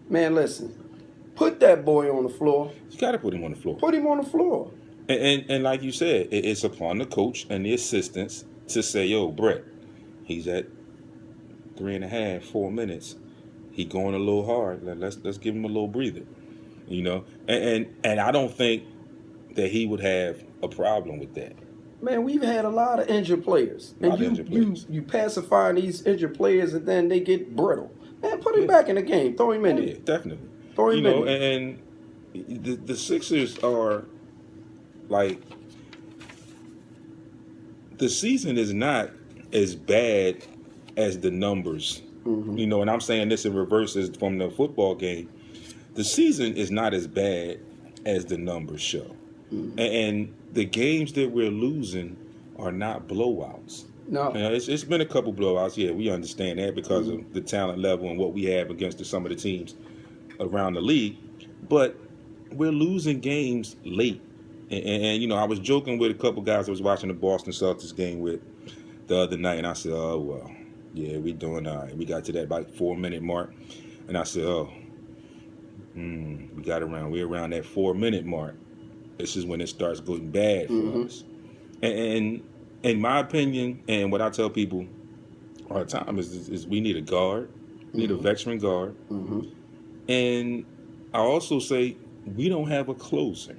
Man, listen. Put that boy on the floor. You got to put him on the floor. Put him on the floor. And like you said, it's upon the coach and the assistants to say, yo, Brett, he's at 3.5, 4 minutes. He going a little hard. Let's give him a little breather. You know? And I don't think that he would have a problem with that. Man, we've had a lot of injured players. You pacify these injured players and then they get brittle. Man, put him back in the game. Throw him in there. Yeah, definitely. Throw him in there. And the Sixers are like, the season is not as bad as the numbers. Mm-hmm. And I'm saying this in reverse from the football game. The season is not as bad as the numbers show. Mm-hmm. And the games that we're losing are not blowouts. No. It's been a couple blowouts. Yeah, we understand that because of the talent level and what we have against some of the teams around the league. But we're losing games late. And I was joking with a couple guys I was watching the Boston Celtics game with the other night, and I said, oh, well, yeah, we doing all right. We got to that about 4-minute mark, and I said, we're around that 4-minute mark. This is when it starts getting bad for us. And in my opinion, and what I tell people all the time is we need a guard. We need a veteran guard. Mm-hmm. And I also say we don't have a closer.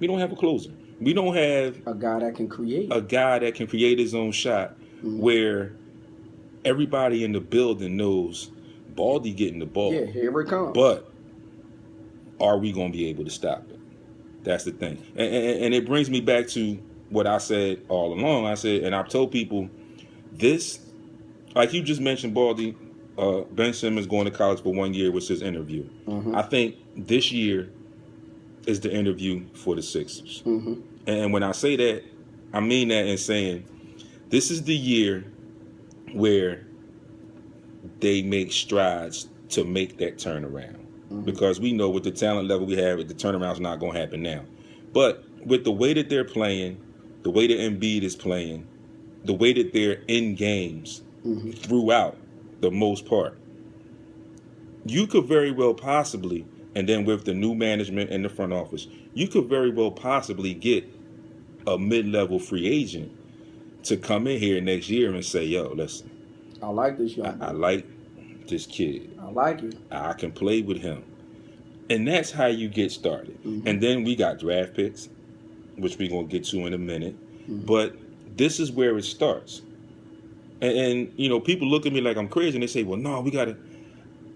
We don't have a closer. We don't have a guy that can create. A guy that can create his own shot where everybody in the building knows Baldy getting the ball. Yeah, here it comes. But are we going to be able to stop it? That's the thing. And it brings me back to what I said all along. I said, and I've told people this, like you just mentioned, Baldy, Ben Simmons going to college for 1 year was his interview. Mm-hmm. I think this year is the interview for the Sixers. Mm-hmm. And when I say that, I mean that in saying this is the year where they make strides to make that turnaround. Mm-hmm. Because we know with the talent level we have, the turnaround's not going to happen now. But with the way that they're playing, the way that Embiid is playing, the way that they're in games throughout the most part, you could very well possibly, and then with the new management in the front office, you could very well possibly get a mid-level free agent to come in here next year and say, yo, listen, I like this young I like this kid. I like it. I can play with him. And that's how you get started. Mm-hmm. And then we got draft picks, which we're going to get to in a minute. Mm-hmm. But this is where it starts. And people look at me like I'm crazy and they say, well, no, we got to.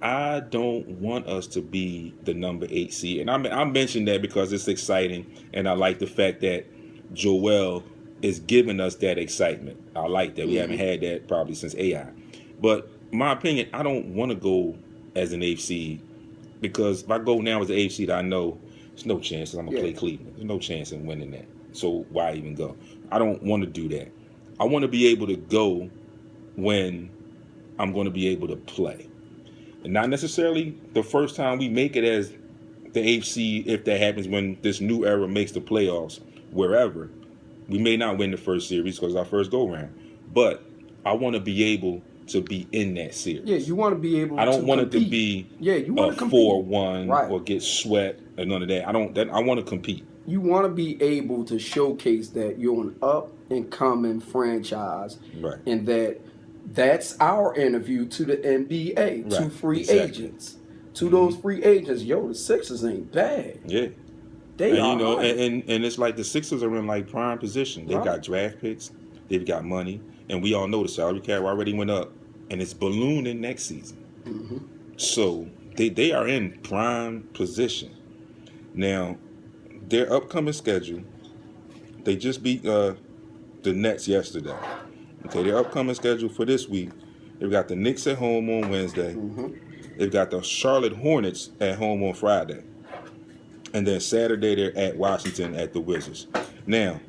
I don't want us to be the number 8 seed. And I mentioned that because it's exciting. And I like the fact that Joel is giving us that excitement. I like that. We haven't had that probably since AI. But my opinion, I don't want to go as an 8th seed because if I go now as an 8th seed, I know there's no chance I'm going to play Cleveland. There's no chance in winning that. So why even go? I don't want to do that. I want to be able to go when I'm going to be able to play. And not necessarily the first time we make it as the 8th seed, if that happens when this new era makes the playoffs, wherever. We may not win the first series because it's our first go-round. But I want to be able to be in that series. Yeah, you want to be able to I don't want compete. It to be you want a 4-1 or get swept or none of that. I want to compete. You want to be able to showcase that you're an up-and-coming franchise. Right. And that's our interview to the NBA, to free agents. To those free agents, the Sixers ain't bad. Yeah. They are. Right. And it's like the Sixers are in like prime position. They've got draft picks, they've got money, and we all know the salary cap already went up, and it's ballooning next season. Mm-hmm. So they are in prime position. Now, their upcoming schedule, they just beat the Nets yesterday. Okay, their upcoming schedule for this week, they've got the Knicks at home on Wednesday. Mm-hmm. They've got the Charlotte Hornets at home on Friday. And then Saturday, they're at Washington at the Wizards. Now,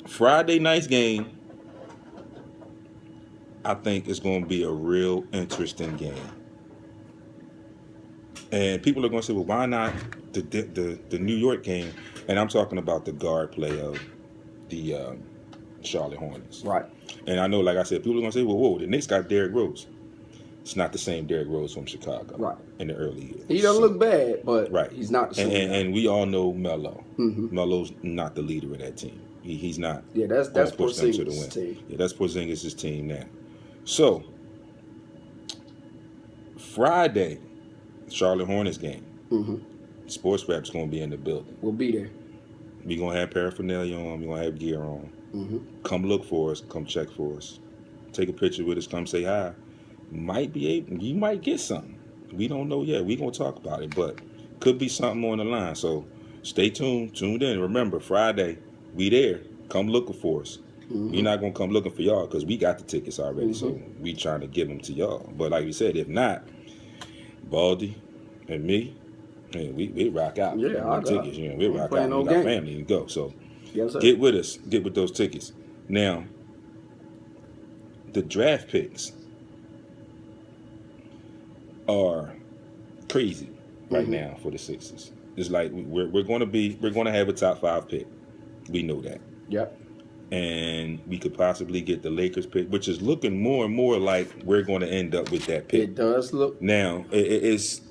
Friday night's game, I think is going to be a real interesting game. And people are going to say, well, why not the New York game? And I'm talking about the guard play of the Charlotte Hornets. Right. And I know, like I said, people are going to say, well, whoa, the Knicks got Derrick Rose. It's not the same Derrick Rose from Chicago, Right. In the early years. He doesn't look bad, but right. He's not the same. And we all know Melo. Melo's not the leader of that team. He's not. Yeah, that's Porzingis' team. Yeah, that's Porzingis' team now. So Friday, Charlotte Hornets game. Sports Rap's gonna be in the building. We'll be there. We gonna have paraphernalia on. We gonna have gear on. Come look for us. Come check for us. Take a picture with us. Come say hi. You might get something. We don't know yet. We gonna talk about it, but could be something on the line. So stay tuned in. Remember, Friday, we there. Come looking for us. We're not gonna come looking for y'all because we got the tickets already. So we trying to give them to y'all. But like we said, if not, Baldy and me, man, we rock out. Yeah, I tickets. We rock out. No we got family and go. So yes, sir. Get with us. Get with those tickets. Now, the draft picks are crazy right now for the Sixers. It's like we're going to have a top 5 pick. We know that. Yep. And we could possibly get the Lakers pick, which is looking more and more like we're going to end up with that pick. It does look. Now, it's